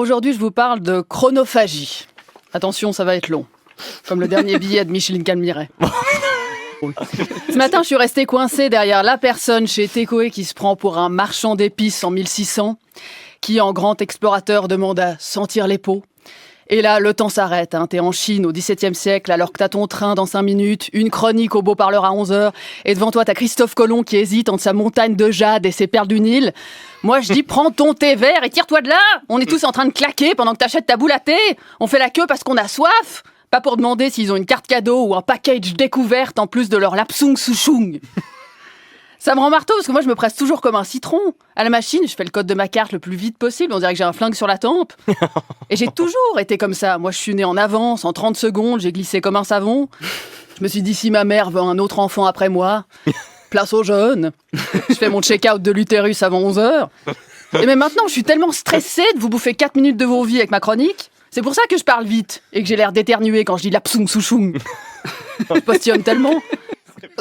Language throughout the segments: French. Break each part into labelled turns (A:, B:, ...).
A: aujourd'hui, je vous parle de chronophagie. Attention, ça va être long. Comme le dernier billet de Micheline Calmiret. Ce matin, je suis restée coincée derrière la personne chez Tecoé qui se prend pour un marchand d'épices en 1600, qui, en grand explorateur, demande à sentir les peaux. Et là, le temps s'arrête. T'es en Chine au XVIIe siècle, alors que t'as ton train dans 5 minutes, une chronique au beau parleur à 11h, et devant toi, t'as Christophe Colomb qui hésite entre sa montagne de jade et ses perles du Nil. Moi, je dis, prends ton thé vert et tire-toi de là. On est tous en train de claquer pendant que t'achètes ta boule à thé. On fait la queue parce qu'on a soif. Pas pour demander s'ils ont une carte cadeau ou un package découverte en plus de leur lapsung souchung. Ça me rend marteau parce que moi je me presse toujours comme un citron. À la machine, je fais le code de ma carte le plus vite possible, on dirait que j'ai un flingue sur la tempe. Et j'ai toujours été comme ça. Moi je suis née en avance, en 30 secondes, j'ai glissé comme un savon. Je me suis dit si ma mère veut un autre enfant après moi, place aux jeunes. Je fais mon check-out de l'utérus avant 11h. Et même maintenant je suis tellement stressée de vous bouffer 4 minutes de vos vies avec ma chronique. C'est pour ça que je parle vite et que j'ai l'air d'éternuer quand je dis lapsung souchung. Je postillonne tellement.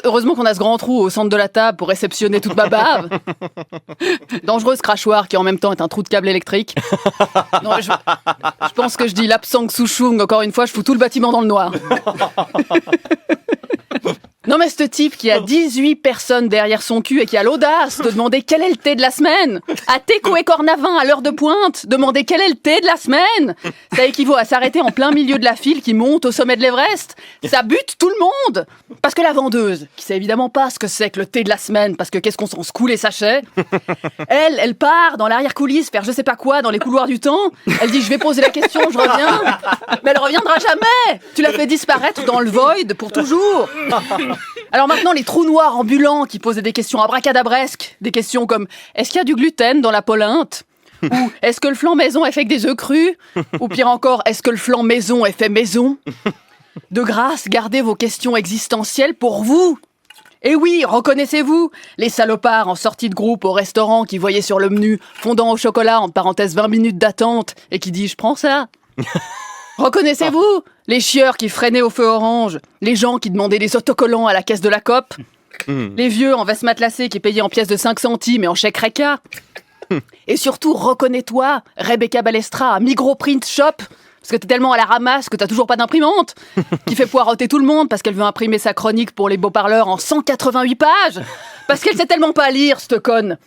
A: Heureusement qu'on a ce grand trou au centre de la table pour réceptionner toute ma bave. Dangereuse crachoir qui en même temps est un trou de câble électrique. Non, je pense que je dis lapsang souchung, encore une fois, je fous tout le bâtiment dans le noir. Non mais ce type qui a 18 personnes derrière son cul et qui a l'audace de demander quel est le thé de la semaine, à Tecoé Cornavin à l'heure de pointe, demander quel est le thé de la semaine, ça équivaut à s'arrêter en plein milieu de la file qui monte au sommet de l'Everest. Ça bute tout le monde. Parce que la vendeuse, qui sait évidemment pas ce que c'est que le thé de la semaine, parce que qu'est-ce qu'on s'en secoue les sachets, elle part dans l'arrière-coulisse faire je sais pas quoi dans les couloirs du temps, elle dit je vais poser la question, je reviens, mais elle reviendra jamais. Tu l'as fait disparaître dans le void pour toujours. Alors maintenant, les trous noirs ambulants qui posaient des questions abracadabresques, des questions comme « Est-ce qu'il y a du gluten dans la polenta ?» ou « Est-ce que le flan maison est fait avec des œufs crus ?» ou pire encore « Est-ce que le flan maison est fait maison ?» De grâce, gardez vos questions existentielles pour vous. Et oui, reconnaissez-vous, les salopards en sortie de groupe au restaurant qui voyaient sur le menu fondant au chocolat, entre parenthèses 20 minutes d'attente, et qui dit « Je prends ça ». Reconnaissez-vous les chieurs qui freinaient au feu orange, les gens qui demandaient des autocollants à la caisse de la COP, les vieux en veste matelassée qui payaient en pièces de 5 centimes et en chèque Reka. Et surtout, reconnais-toi, Rebecca Balestra à Microprint Shop, parce que t'es tellement à la ramasse que t'as toujours pas d'imprimante, qui fait poireauter tout le monde parce qu'elle veut imprimer sa chronique pour les beaux parleurs en 188 pages, parce qu'elle sait tellement pas lire, cette conne,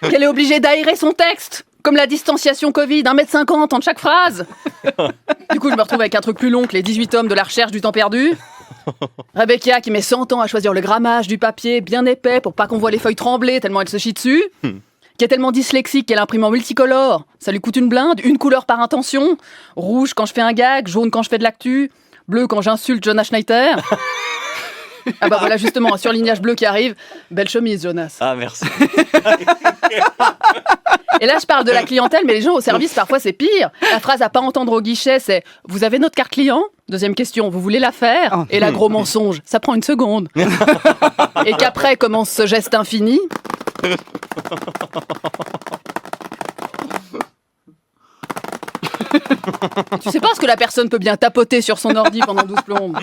A: qu'elle est obligée d'aérer son texte. Comme la distanciation Covid, 1m50 entre chaque phrase. Du coup, je me retrouve avec un truc plus long que les 18 tomes de la recherche du temps perdu. Rebecca qui met 100 ans à choisir le grammage du papier bien épais pour pas qu'on voit les feuilles trembler tellement elle se chie dessus. Qui est tellement dyslexique qu'elle imprime en multicolore. Ça lui coûte une blinde, une couleur par intention. Rouge quand je fais un gag, jaune quand je fais de l'actu, bleu quand j'insulte Jonas Schneider. Ah bah voilà justement, un surlignage bleu qui arrive. Belle chemise, Jonas.
B: Ah merci.
A: Et là, je parle de la clientèle, mais les gens au service, parfois, c'est pire. La phrase à pas entendre au guichet, c'est « Vous avez notre carte client ?» Deuxième question, vous voulez la faire ? Et là, gros mensonge, ça prend une seconde. Et qu'après commence ce geste infini. Tu sais pas ce que la personne peut bien tapoter sur son ordi pendant 12 plombes.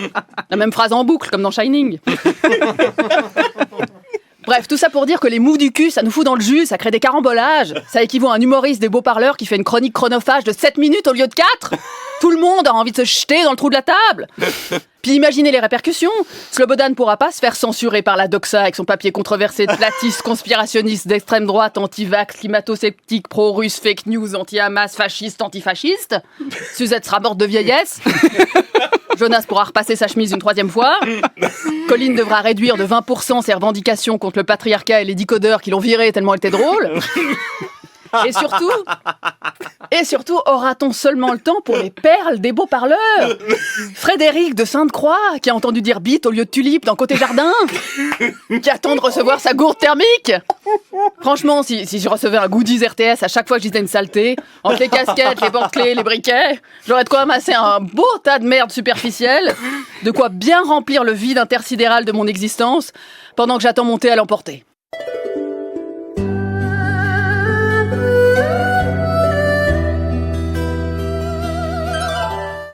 A: La même phrase en boucle, comme dans Shining. Bref, tout ça pour dire que les mous du cul, ça nous fout dans le jus, ça crée des carambolages. Ça équivaut à un humoriste des beaux parleurs qui fait une chronique chronophage de 7 minutes au lieu de 4. Tout le monde a envie de se jeter dans le trou de la table. Puis imaginez les répercussions. Slobodan ne pourra pas se faire censurer par la doxa avec son papier controversé de platiste, conspirationniste, d'extrême droite, anti-vax, climato-sceptique, pro-russe, fake news, anti-Hamas, fasciste, antifasciste. Suzette sera morte de vieillesse. Jonas pourra repasser sa chemise une 3e fois. Colline devra réduire de 20% ses revendications contre le patriarcat et les décodeurs qui l'ont viré tellement elle était drôle. Et surtout, aura-t-on seulement le temps pour les perles des beaux parleurs ? Frédéric de Sainte-Croix, qui a entendu dire bite au lieu de tulipe dans Côté Jardin, qui attend de recevoir sa gourde thermique. Franchement, si je recevais un goodies RTS à chaque fois que je disais une saleté, entre les casquettes, les porte-clés, les briquets, j'aurais de quoi amasser un beau tas de merde superficielle, de quoi bien remplir le vide intersidéral de mon existence, pendant que j'attends mon thé à l'emporter.